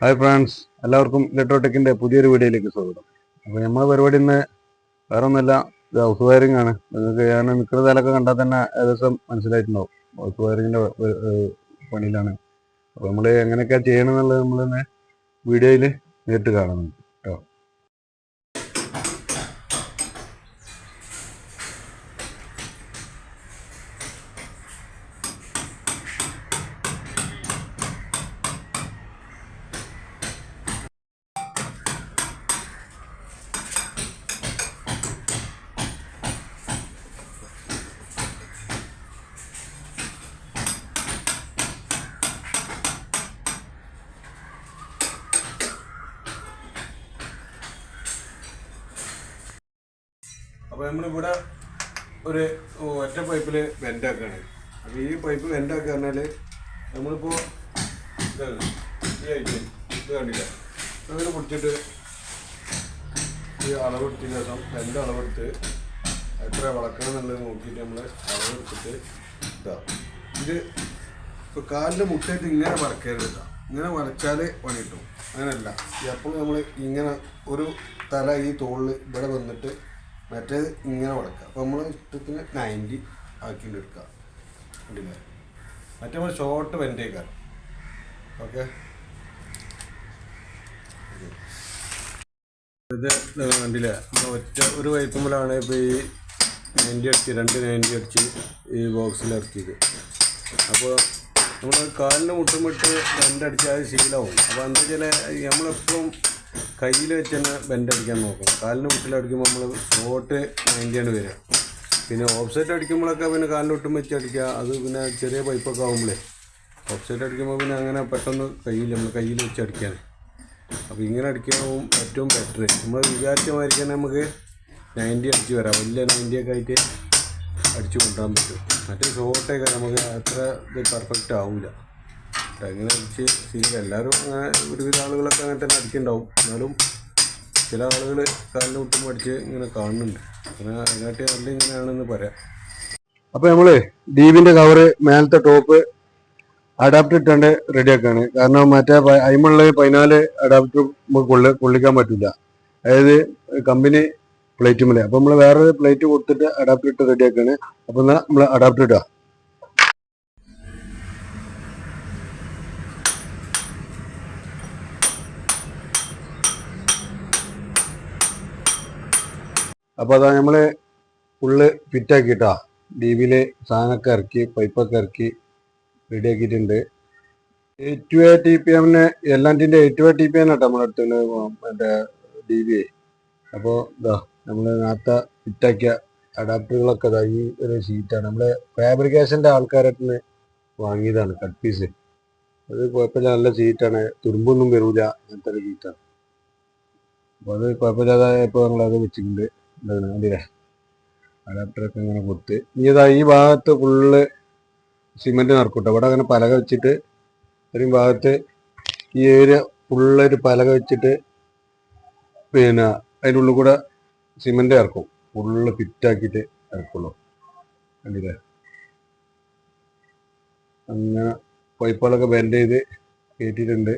Hi friends, എല്ലാവർക്കും ഇലക്ട്രോടെക്കിൻ്റെ പുതിയൊരു വീഡിയോയിലേക്ക് സ്വാഗതം. അപ്പോൾ നമ്മുടെ പരിപാടി ഇന്ന് വേറെ ഒന്നുമല്ല, ഇത് ഹൗസ് വയറിംഗ് ആണ്. നിങ്ങൾക്ക് ഞാൻ നിൽക്കുന്ന സ്ഥലമൊക്കെ കണ്ടാൽ തന്നെ ഏകദേശം മനസ്സിലായിട്ടുണ്ടാവും. ഹൗസ് വയറിങ്ങിൻ്റെ പണിയിലാണ്. അപ്പോൾ നമ്മൾ എങ്ങനെയൊക്കെയാണ് ചെയ്യണമെന്നുള്ളത് നമ്മളിന്ന് വീഡിയോയിൽ നേരിട്ട് കാണുന്നുണ്ട് കേട്ടോ. അപ്പോൾ നമ്മളിവിടെ ഒരു ഒറ്റ പൈപ്പിൽ വെൻ്റാക്കുകയാണ്. അപ്പോൾ ഈ പൈപ്പ് വെൻ്റാക്കുക പറഞ്ഞാൽ നമ്മളിപ്പോൾ ഇതാണ് ഈ ഐറ്റം ഇത് കണ്ടില്ല, ഇതിൽ പിടിച്ചിട്ട് ഈ അളവെടുത്തതിന് ശേഷം വെൻ്റെ അളവെടുത്ത് എത്ര വളക്കണം എന്നുള്ളത് നോക്കിയിട്ട് നമ്മൾ അളവെടുത്തിട്ട് ഇതാ ഇത് ഇപ്പോൾ കാലിൻ്റെ മുട്ടയിട്ട് ഇങ്ങനെ വരക്കരുത് കേട്ടോ. ഇങ്ങനെ വരച്ചാൽ പണി കിട്ടും. അങ്ങനെയല്ല, എപ്പോഴും നമ്മൾ ഇങ്ങനെ ഒരു തല ഈ തോളിൽ ഇവിടെ വന്നിട്ട് മറ്റേത് ഇങ്ങനെ വളക്കുക. അപ്പോൾ നമ്മൾ ഇഷ്ടത്തിന് 90 ആക്കിയിട്ട് എടുക്കുക. കണ്ടില്ലേ, മറ്റേ നമ്മൾ ഷോർട്ട് വെൻ്റേക്കാണ്. ഓക്കെ, ഇത് കണ്ടില്ലേ, നമ്മൾ ഒറ്റ ഒരു പൈപ്പുമ്പോഴാണ് ഇപ്പോൾ ഈ 90 അടിച്ച് 2 90 അടിച്ച് ഈ ബോക്സിൽ ഇറക്കിയത്. അപ്പോൾ നമ്മൾ കാലിന് മുട്ടുമിട്ട് ബെൻഡടിച്ചാൽ അത് ശീലമാവും. അപ്പോൾ എന്താ വെച്ചാൽ നമ്മളെപ്പോഴും കയ്യിൽ വെച്ച് തന്നെ ബെൻഡടിക്കാൻ നോക്കും. കാലിന് മുട്ടിലടിക്കുമ്പോൾ നമ്മൾ ഷോർട്ട് 90 ആണ് വരിക. പിന്നെ ഓഫ്സൈറ്റ് അടിക്കുമ്പോഴൊക്കെ പിന്നെ കാലിന് മുട്ടും വെച്ച് അടിക്കുക. അത് പിന്നെ ചെറിയ പൈപ്പൊക്കെ ആകുമ്പോഴേ ഓഫ്സൈറ്റ് അടിക്കുമ്പോൾ പിന്നെ അങ്ങനെ പെട്ടെന്ന് നമ്മൾ കയ്യിൽ വെച്ച് അടിക്കാൻ. അപ്പോൾ ഇങ്ങനെ അടിക്കുമ്പോൾ ഏറ്റവും ബെറ്റർ. നമ്മൾ വിചാരിച്ച മാതിരി തന്നെ നമുക്ക് 90 അടിച്ച് വരാം. വലിയ 90 ഒക്കെ ആയിട്ട് അടിച്ചു കൊണ്ടുവരാൻ പറ്റും. മറ്റേ ഷോർട്ടൊക്കെ നമുക്ക് അത്ര ഇത് പെർഫെക്റ്റ് ആവില്ല. അങ്ങനെ അടിച്ച് ശരിക്കും എല്ലാവരും അങ്ങനെ ഒരുവിധ ആളുകളൊക്കെ അങ്ങനെ തന്നെ അടിക്കുന്നുണ്ടാവും. എന്നാലും ചില ആളുകൾ കാലിന് മുട്ടും അടിച്ച് ഇങ്ങനെ കാണുന്നുണ്ട്. അങ്ങനെ അതിനായിട്ട് നല്ല ഇങ്ങനെയാണെന്ന് പറയാം. അപ്പോൾ നമ്മൾ ഡീവിൻ്റെ കവറ് മേലത്തെ ടോപ്പ് അഡാപ്റ്റർ ഇട്ടാണ്ട് റെഡിയാക്കുകയാണ്. കാരണം മറ്റേ അതിമുള്ള 14 അഡാപ്റ്റർ കൊള്ളിക്കാൻ പറ്റില്ല. അതായത് കമ്പനി പ്ലേറ്റുമില്ല. അപ്പോൾ നമ്മൾ വേറൊരു പ്ലേറ്റ് കൊടുത്തിട്ട് അഡാപ്റ്റർ ഇട്ട് റെഡിയാക്കുകയാണ്. അപ്പോൾ എന്നാൽ നമ്മൾ അഡാപ്റ്റർ ഇടുക. അപ്പോൾ അതാ നമ്മൾ ഫുള്ള് ഫിറ്റാക്കിയിട്ടാ. ഡി വിയിൽ സാധനമൊക്കെ ഇറക്കി പൈപ്പൊക്കെ ഇറക്കി റെഡിയാക്കിയിട്ടുണ്ട്. 8 TPM എല്ലാറ്റിൻ്റെ 8 TPM ആട്ടോ നമ്മുടെ അടുത്ത് മറ്റേ ഡി വി. അപ്പോൾ ഇതാ നമ്മൾ നേരത്തെ ഫിറ്റാക്കിയ അഡാപ്റ്ററുകളൊക്കെ ഇതാ ഈ ഒരു ഷീറ്റാണ്. നമ്മൾ ഫാബ്രിക്കേഷൻ്റെ ആൾക്കാരുടെ നിന്ന് വാങ്ങിയതാണ് കട്ട് പീസ്. അത് കുഴപ്പമില്ല, നല്ല ഷീറ്റാണ്, തുരുമ്പൊന്നും വരില്ല, അങ്ങനത്തെ ഒരു ഷീറ്റാണ്. അപ്പോൾ അത് കുഴപ്പമില്ലാതെ ഇപ്പോൾ നമ്മളത് വെച്ചിട്ടുണ്ട്. എന്താണ് അതിലെ അഡാപ്റ്ററൊക്കെ ഇങ്ങനെ കൊടുത്ത് ഇനി ഇതാ ഈ ഭാഗത്ത് ഫുള്ള് സിമെൻറ്റ് നിറക്കൂട്ടോ. ഇവിടെ അങ്ങനെ പലക വെച്ചിട്ട് ഇത്രയും ഭാഗത്ത് ഈ ഏരിയ ഫുള്ളൊരു പലക വെച്ചിട്ട് പിന്നെ അതിൻ്റെ ഉള്ളിൽ കൂടെ സിമെൻറ്റ് ഇറക്കും. ഫുള്ള് ഫിറ്റാക്കിയിട്ട് ഇറക്കുള്ളൂ. കണ്ടില്ലേ, അങ്ങനെ പൈപ്പുകളൊക്കെ ബെൻഡ് ചെയ്ത് കയറ്റിയിട്ടുണ്ട്.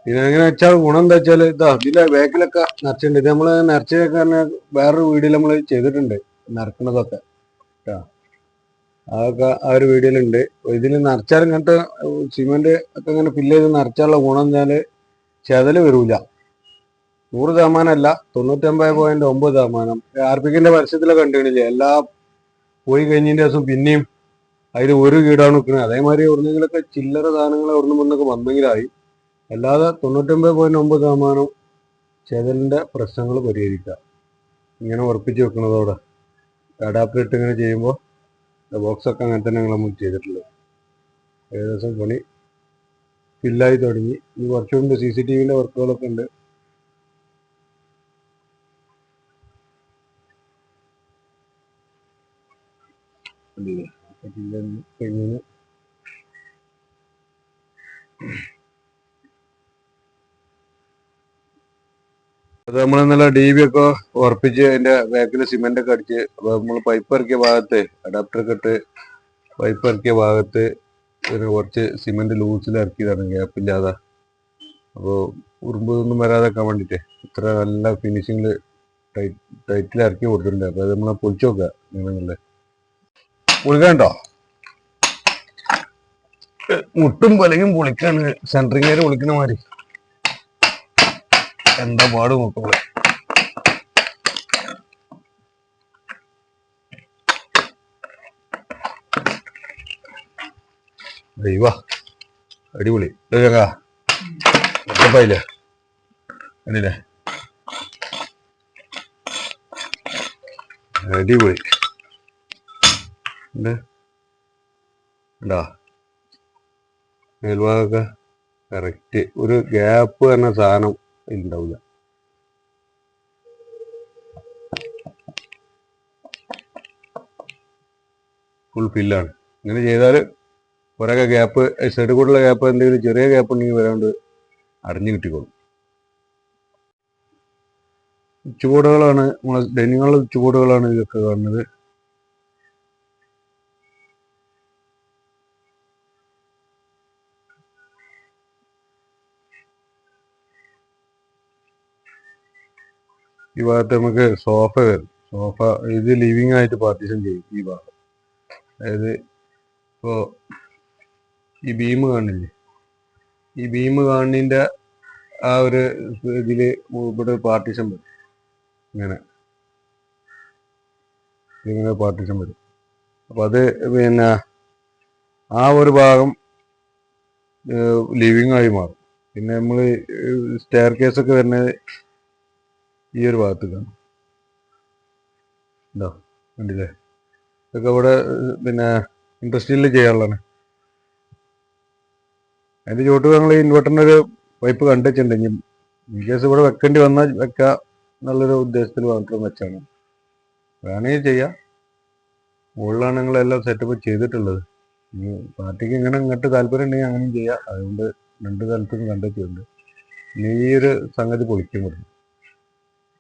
പിന്നെ എങ്ങനെ വെച്ചാൽ ഗുണം എന്താ വെച്ചാൽ ഇതാ ഇതിൻ്റെ ബാക്കിലൊക്കെ നിറച്ചിട്ടുണ്ട്. ഇത് നമ്മൾ നിറച്ചതൊക്കെ തന്നെ വേറൊരു വീഡിയോയിൽ നമ്മൾ ചെയ്തിട്ടുണ്ട്, നിറക്കുന്നതൊക്കെ കേട്ടോ. അതൊക്കെ ആ ഒരു വീഡിയോയിലുണ്ട്. ഇതിൽ നിറച്ചാൽ ഇങ്ങനത്തെ സിമെൻറ്റ് ഒക്കെ ഇങ്ങനെ ഫില്ല് ചെയ്ത് നിറച്ചാലുള്ള ഗുണം എന്നാൽ ചെതൽ വരില്ല. 100% അല്ല, 99.9%. ആർപിക്കിൻ്റെ പരസ്യത്തിലൊക്കെ കണ്ടിട്ടില്ലേ, എല്ലാ പോയി കഴിഞ്ഞതിൻ്റെ ദിവസം പിന്നെയും അതിൽ ഒരു കീടാണ് നിൽക്കുന്നത്. അതേമാതിരി എവിടുന്നെങ്കിലൊക്കെ ചില്ലറ സാധനങ്ങൾ എവിടുന്ന് മുന്നൊക്കെ വന്നെങ്കിലായി. അല്ലാതെ 99.9% ചെതലിൻ്റെ പ്രശ്നങ്ങൾ പരിഹരിക്കുക ഇങ്ങനെ ഉറപ്പിച്ച് വെക്കുന്നതോടെ. അഡാപ്റ്റർ ഇട്ട് ഇങ്ങനെ ചെയ്യുമ്പോൾ ബോക്സൊക്കെ അങ്ങനെ തന്നെ നമ്മൾ ചെയ്തിട്ടുള്ളത്. ഏകദേശം പണി ഫില്ലായി തുടങ്ങി. ഇനി കുറച്ചുകൊണ്ട് CCTVൻ്റെ വർക്കുകളൊക്കെ ഉണ്ട്. കഴിഞ്ഞ് അത് നമ്മൾ നല്ല DB ഒക്കെ ഉറപ്പിച്ച് അതിൻ്റെ ബാക്കിൽ സിമെൻ്റ് ഒക്കെ അടിച്ച്. അപ്പോൾ നമ്മൾ പൈപ്പ് ഇറക്കിയ ഭാഗത്ത് അഡാപ്റ്ററൊക്കെ ഇട്ട് പൈപ്പ് ഇറക്കിയ ഭാഗത്ത് പിന്നെ കുറച്ച് സിമെൻറ്റ് ലൂസിൽ ഇറക്കിയതാണ്, ഗ്യാപ്പില്ലാതെ. അപ്പോൾ ഉറുമ്പൊന്നും വരാതെക്കാൻ വേണ്ടിയിട്ട് ഇത്ര നല്ല ഫിനിഷിങ്ങിൽ ടൈറ്റിൽ ഇറക്കി കൊടുത്തിട്ടുണ്ട്. അപ്പോൾ അത് നമ്മൾ പൊളിച്ചു നോക്കുക നിങ്ങളെ പൊളിക്കണ്ടോ. മുട്ടും പലകും പൊളിക്കാണ് സെൻട്രിങ്ങേര് പൊളിക്കുന്ന മാതിരി. എന്താ പാട് നോക്കുമ്പോൾ ദൈവാ അടിപൊളി ചങ്ങായില്ലേ കണ്ടില്ലേ അടിപൊളി ഉണ്ടാ മേൽഭാഗമൊക്കെ കറക്റ്റ്. ഒരു ഗ്യാപ്പ് പറഞ്ഞ സാധനം ഉണ്ടാവില്ല. ഫുൾ ഫില്ലാണ്. ഇങ്ങനെ ചെയ്താൽ കുറേ ഗ്യാപ്പ് സൈഡിൽ കൂടെയുള്ള ഗ്യാപ്പ് എന്തെങ്കിലും ചെറിയ ഗ്യാപ്പ് ഉണ്ടെങ്കിൽ വരാണ്ട് അടഞ്ഞു കിട്ടിക്കോളും. ഉച്ചകോടുകളാണ് നമ്മളെ ഡൈനിങ്ങുള്ള ഉച്ചകോടുകളാണ് ഇതൊക്കെ കാണുന്നത്. ഈ ഭാഗത്ത് നമുക്ക് സോഫ വരും. സോഫ ഇത് ലിവിങ് ആയിട്ട് പാർട്ടീഷൻ ചെയ്യും ഈ ഭാഗം. അതായത് ഇപ്പോൾ ഈ ബീം കാണില്ലേ, ഈ ബീം കാണുന്നതിൻ്റെ ആ ഒരു ഇതിൽ ഇവിടെ പാർട്ടീഷൻ വരും. ഇങ്ങനെ പാർട്ടീഷൻ വരും. അപ്പം അത് പിന്നെ ആ ഒരു ഭാഗം ലിവിങ് ആയി മാറും. പിന്നെ നമ്മൾ സ്റ്റെയർ കേസൊക്കെ വരുന്നത് ഈ ഒരു ഭാഗത്തേക്കാണ്. ഉണ്ടോ കണ്ടില്ലേ, ഇതൊക്കെ ഇവിടെ പിന്നെ ഇൻഡസ്ട്രിയിൽ ചെയ്യാനുള്ളതാണ്. അതിൻ്റെ ചോട്ട് ഞങ്ങൾ ഇൻവെർട്ടറിൻ്റെ ഒരു പൈപ്പ് കണ്ടുവച്ചിട്ടുണ്ട്. ഇൻ കേസ് ഇവിടെ വെക്കേണ്ടി വന്നാൽ വെക്കാം എന്നുള്ളൊരു ഉദ്ദേശത്തിൽ മാത്രം വെച്ചാണ്. വേണമെങ്കിൽ ചെയ്യാം. മുകളിലാണ് ഞങ്ങളെല്ലാം സെറ്റപ്പ് ചെയ്തിട്ടുള്ളത്. പാർട്ടിക്ക് ഇങ്ങനെ ഇങ്ങോട്ട് താല്പര്യം ഉണ്ടെങ്കിൽ അങ്ങനെയും ചെയ്യാം. അതുകൊണ്ട് രണ്ട് സ്ഥലത്തും കണ്ടെത്തിയിട്ടുണ്ട്. ഇനി ഈ ഒരു സംഗതി പൊളിക്കും കൊടുക്കും.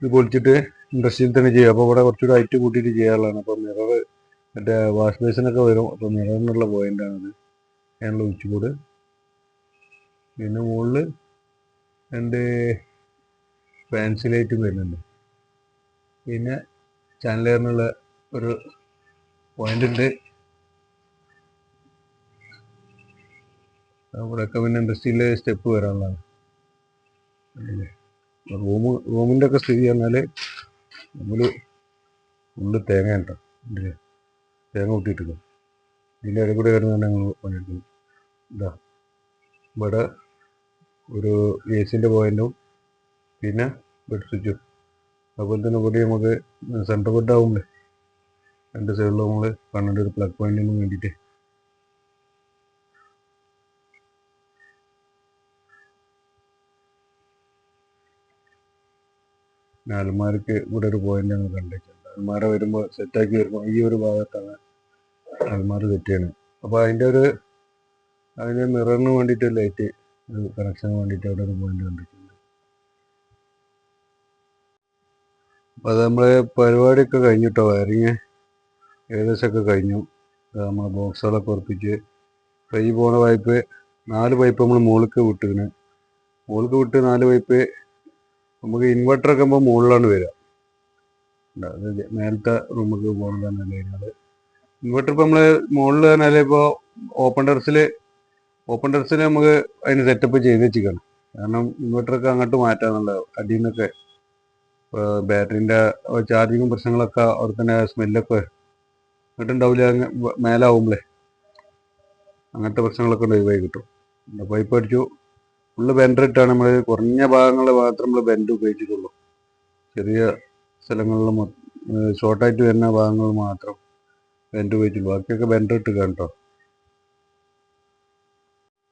ഇത് പൊളിച്ചിട്ട് ഇൻഡസ്ട്രിയിൽ തന്നെ ചെയ്യാം. അപ്പോൾ ഇവിടെ കുറച്ചുകൂടി ഹൈറ്റ് കൂട്ടിയിട്ട് ചെയ്യാനുള്ളതാണ്. അപ്പോൾ മിറർ മറ്റേ വാഷ് ബേസിനൊക്കെ വരും. അപ്പോൾ മിററിനുള്ള പോയിൻ്റാണത്. അതിനുള്ള ഉച്ചക്കൂട്. പിന്നെ മുകളിൽ രണ്ട് ഫാൻസി ലൈറ്റും വരുന്നുണ്ട്. പിന്നെ ചാനലെയറിനുള്ള ഒരു പോയിന്റ് ഉണ്ട്. ഇവിടെയൊക്കെ പിന്നെ ഇൻഡസ്ട്രിയിലെ സ്റ്റെപ്പ് വരാനുള്ളതാണ്. റൂമിൻ്റെ ഒക്കെ സ്ഥിതി പറഞ്ഞാൽ നമ്മൾ ഫുള്ള് തേങ്ങ കേട്ടോ, തേങ്ങ കൂട്ടിയിട്ടില്ല. ഇതിൻ്റെ ഇടയിൽ കൂടെ വരുന്നതാണ് ഞങ്ങൾ പണിയെടുക്കുന്നത്. ഇതാ ഇവിടെ ഒരു എ സിൻ്റെ പോയിൻറ്റും പിന്നെ ബെഡ് സ്വിച്ചും. അതുപോലെ തന്നെ ഇവിടെ നമുക്ക് സെൻറ്റർ ബെഡ് ആവുമ്പോൾ രണ്ട് സൈഡിലും നമ്മൾ കാണേണ്ട ഒരു പ്ലഗ് പോയിന്റിന് വേണ്ടിയിട്ട് അൽമാരക്ക് ഇവിടെ ഒരു പോയിന്റ് ഞങ്ങൾ കണ്ടിട്ടുണ്ട്. അൽമാര വരുമ്പോൾ സെറ്റാക്കി വരുമ്പോൾ ഈ ഒരു ഭാഗത്താണ് അൽമാര സെറ്റ് ചെയ്യണത്. അപ്പോൾ അതിൻ്റെ മിററിന് വേണ്ടിയിട്ട് ലൈറ്റ് കണക്ഷന് വേണ്ടിയിട്ട് അവിടെ ഒരു പോയിന്റ് കണ്ടിട്ടുണ്ട്. അപ്പോൾ അത് നമ്മൾ പരിപാടിയൊക്കെ കഴിഞ്ഞിട്ടോ, വയറിങ് ഏകദേശമൊക്കെ കഴിഞ്ഞു. നമ്മൾ ബോക്സുകളൊക്കെ ഉറപ്പിച്ച് ഈ പോണ പൈപ്പ് 4 പൈപ്പ് നമ്മൾ മുകളിലേക്ക് വിട്ടിങ്ങനെ മുകളിലേക്ക് വിട്ട് 4 പൈപ്പ് നമുക്ക് ഇൻവെർട്ടറൊക്കെ ആകുമ്പോൾ മുകളിലാണ് വരിക. അത് മേലത്തെ റൂമിലേക്ക് പോകണതാണ് കഴിഞ്ഞാൽ ഇൻവെർട്ടർ ഇപ്പോൾ നമ്മൾ മുകളിൽ പറഞ്ഞാൽ ഇപ്പോൾ ഓപ്പൺ ടെറസിൽ നമുക്ക് അതിന് സെറ്റപ്പ് ചെയ്ത് വെച്ചിരിക്കണം. കാരണം ഇൻവെർട്ടറൊക്കെ അങ്ങോട്ട് മാറ്റാന്നുള്ള അടിയിൽ നിന്നൊക്കെ ബാറ്ററിൻ്റെ ചാർജിങ്ങും പ്രശ്നങ്ങളൊക്കെ അവിടെ തന്നെ സ്മെല്ലൊക്കെ എന്നിട്ടുണ്ടാവില്ല. മേലാവുമ്പോഴേ അങ്ങനത്തെ പ്രശ്നങ്ങളൊക്കെ ഒഴിവായി കിട്ടും. പൈപ്പ് അടിച്ചു ഫുള്ള് ബെൻഡർ ഇട്ടാണ് നമ്മൾ കുറഞ്ഞ ഭാഗങ്ങളിൽ മാത്രം നമ്മൾ ബെൻഡ് ഉപയോഗിച്ചിട്ടുള്ളൂ. ചെറിയ സ്ഥലങ്ങളിൽ ഷോർട്ടായിട്ട് വരുന്ന ഭാഗങ്ങൾ മാത്രം ബെൻഡ് ഉപയോഗിച്ചുള്ളൂ. ബാക്കിയൊക്കെ ബെൻഡർ ഇട്ട് കേട്ടോ.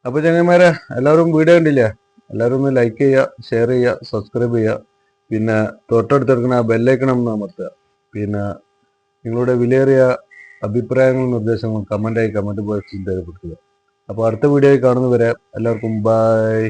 അപ്പോൾ ചങ്ങന്മാരെ എല്ലാവരും വീഡിയോ കണ്ടില്ലേ, എല്ലാവരും ഒന്ന് ലൈക്ക് ചെയ്യുക, ഷെയർ ചെയ്യുക, സബ്സ്ക്രൈബ് ചെയ്യുക. പിന്നെ തൊട്ടടുത്തെടുക്കുന്ന ആ ബെല്ലൈക്കണം ഒന്ന് അമർത്തുക. പിന്നെ നിങ്ങളുടെ വിലയേറിയ അഭിപ്രായങ്ങളും നിർദ്ദേശങ്ങളും കമൻറ്റ് ബോക്സിൽ രേഖപ്പെടുത്തുക. അപ്പോൾ അടുത്ത വീഡിയോയിൽ കാണുന്നവരെ എല്ലാവർക്കും ബൈ.